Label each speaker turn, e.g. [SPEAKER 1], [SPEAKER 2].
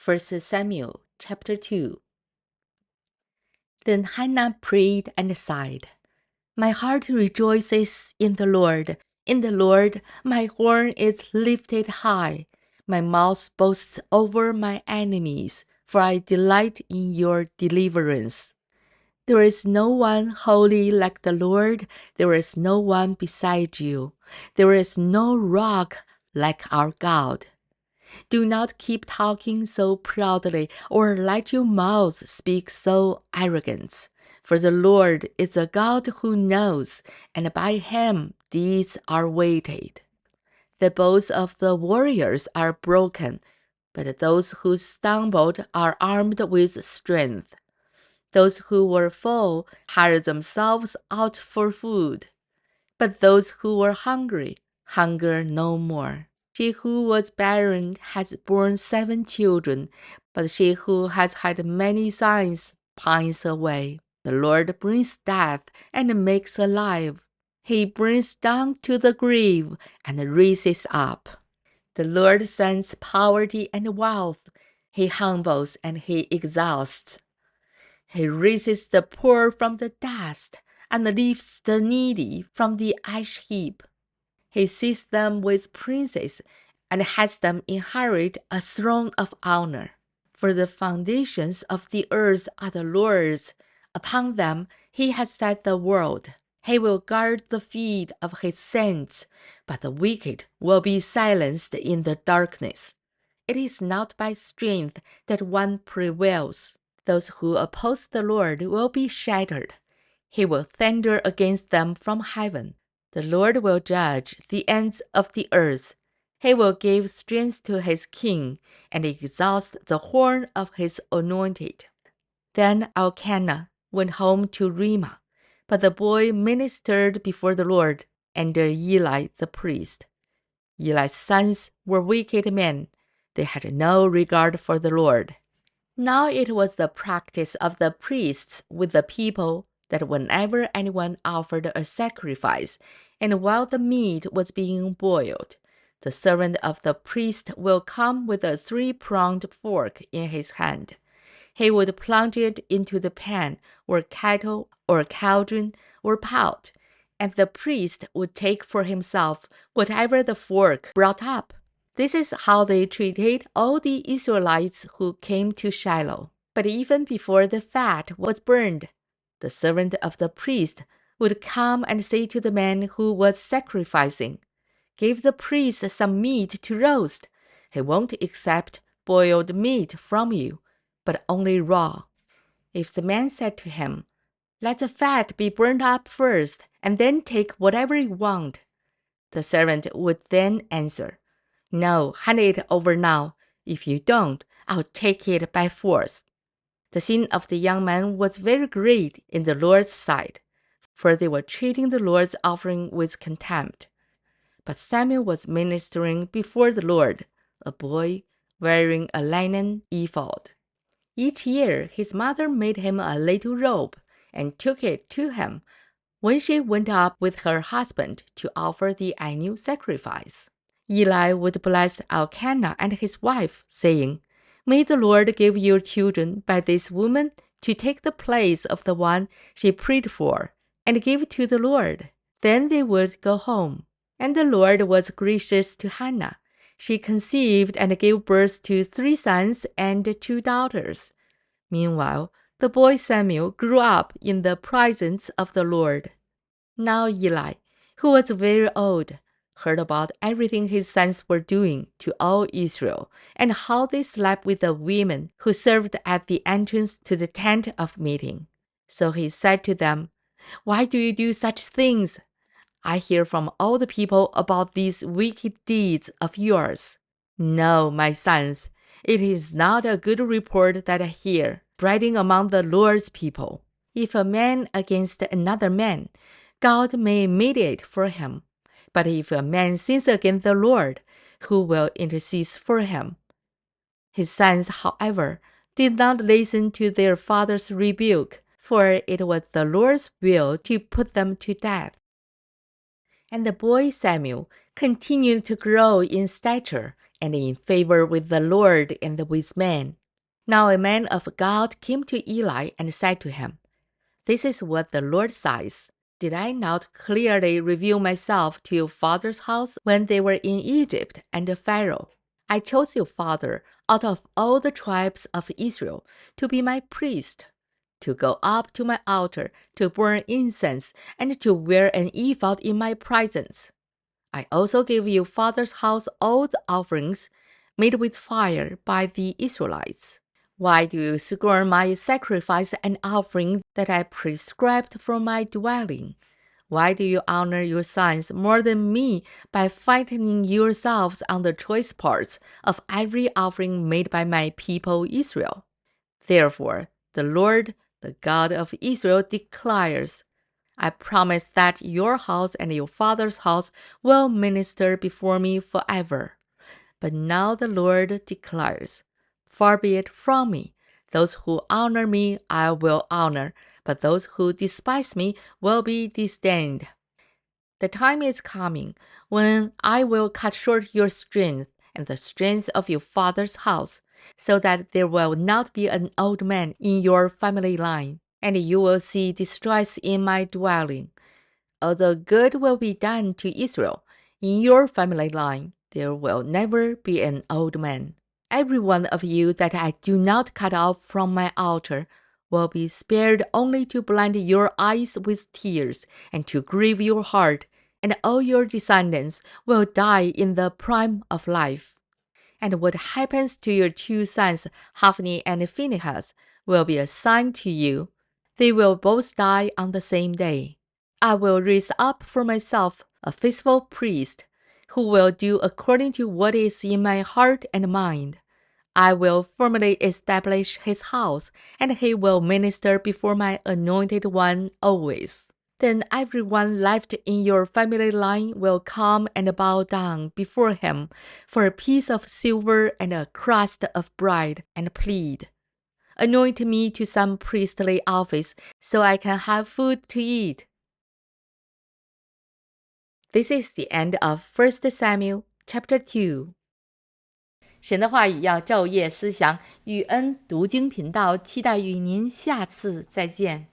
[SPEAKER 1] 1 Samuel chapter 2. Then Hannah prayed and sighed, "My heart rejoices in the Lord. In the Lord my horn is lifted high. My mouth boasts over my enemies, for I delight in your deliverance. There is no one holy like the Lord. There is no one beside you. There is no rock like our God. Do not keep talking so proudly, or let your mouths speak so arrogant. For the Lord is a God who knows, and by him deeds are weighted. The bows of the warriors are broken, but those who stumbled are armed with strength. Those who were full hired themselves out for food, but those who were hungry hunger no more. She who was barren has borne 7 children, but she who has had many sons pines away. The Lord brings death and makes alive. He brings down to the grave and raises up. The Lord sends poverty and wealth. He humbles and he exalts. He raises the poor from the dust and lifts the needy from the ash heap. He seats them with princes and has them inherit a throne of honor. For the foundations of the earth are the Lord's. Upon them he has set the world. He will guard the feet of his saints, but the wicked will be silenced in the darkness. It is not by strength that one prevails. Those who oppose the Lord will be shattered. He will thunder against them from heaven. The Lord will judge the ends of the earth. He will give strength to his king and exhaust the horn of his anointed. Then Elkanah went home to Ramah, but the boy ministered before the Lord under Eli the priest. Eli's sons were wicked men. They had no regard for the Lord. Now it was the practice of the priests with the people that whenever anyone offered a sacrifice, and while the meat was being boiled, the servant of the priest will come with a 3-pronged fork in his hand. He would plunge it into the pan, or kettle, or cauldron, or pot, and the priest would take for himself whatever the fork brought up. This is how they treated all the Israelites who came to Shiloh. But even before the fat was burned, the servant of the priest would come and say to the man who was sacrificing, "Give the priest some meat to roast. He won't accept boiled meat from you, but only raw." If the man said to him, "Let the fat be burned up first, and then take whatever you want," the servant would then answer, "No, hand it over now. If you don't, I'll take it by force." The sin of the young man was very great in the Lord's sight, for they were treating the Lord's offering with contempt. But Samuel was ministering before the Lord, a boy wearing a linen ephod. Each year his mother made him a little robe and took it to him when she went up with her husband to offer the annual sacrifice. Eli would bless Elkanah and his wife, saying, "May the Lord give your children by this woman to take the place of the one she prayed for, and give to the Lord." Then they would go home. And the Lord was gracious to Hannah. She conceived and gave birth to 3 sons and 2 daughters. Meanwhile, the boy Samuel grew up in the presence of the Lord. Now Eli, who was very old, heard about everything his sons were doing to all Israel, and how they slept with the women who served at the entrance to the tent of meeting. So he said to them, "Why do you do such things? I hear from all the people about these wicked deeds of yours. No, my sons, it is not a good report that I hear, spreading among the Lord's people. If a man against another man, God may mediate for him. But if a man sins against the Lord, who will intercede for him?" His sons, however, did not listen to their father's rebuke, for it was the Lord's will to put them to death. And the boy Samuel continued to grow in stature and in favor with the Lord and with men. Now a man of God came to Eli and said to him, This is what the Lord says. Did I not clearly reveal myself to your father's house when they were in Egypt under Pharaoh? I chose your father out of all the tribes of Israel to be my priest, to go up to my altar, to burn incense, and to wear an ephod in my presence. I also gave your father's house all the offerings made with fire by the Israelites. Why do you scorn my sacrifice and offering that I prescribed for my dwelling? Why do you honor your sons more than me by fattening yourselves on the choice parts of every offering made by my people Israel? Therefore, the Lord, the God of Israel, declares, I promise that your house and your father's house will minister before me forever. But now the Lord declares, Far be it from me. Those who honor me I will honor, but those who despise me will be disdained. The time is coming when I will cut short your strength and the strength of your father's house, so that there will not be an old man in your family line, and you will see distress in my dwelling. Although good will be done to Israel, in your family line there will never be an old man. Every one of you that I do not cut off from my altar will be spared only to blind your eyes with tears and to grieve your heart, and all your descendants will die in the prime of life. And what happens to your two sons, Hophni and Phinehas, will be a sign to you. They will both die on the same day. I will raise up for myself a faithful priest, who will do according to what is in my heart and mind. I will firmly establish his house, and he will minister before my anointed one always. Then everyone left in your family line will come and bow down before him for a piece of silver and a crust of bread, and plead, Anoint me to some priestly office, so I can have food to eat. This is the end of 1Samuel chapter 2. 神的话语要昼夜思想，与恩读经频道期待与您下次再见。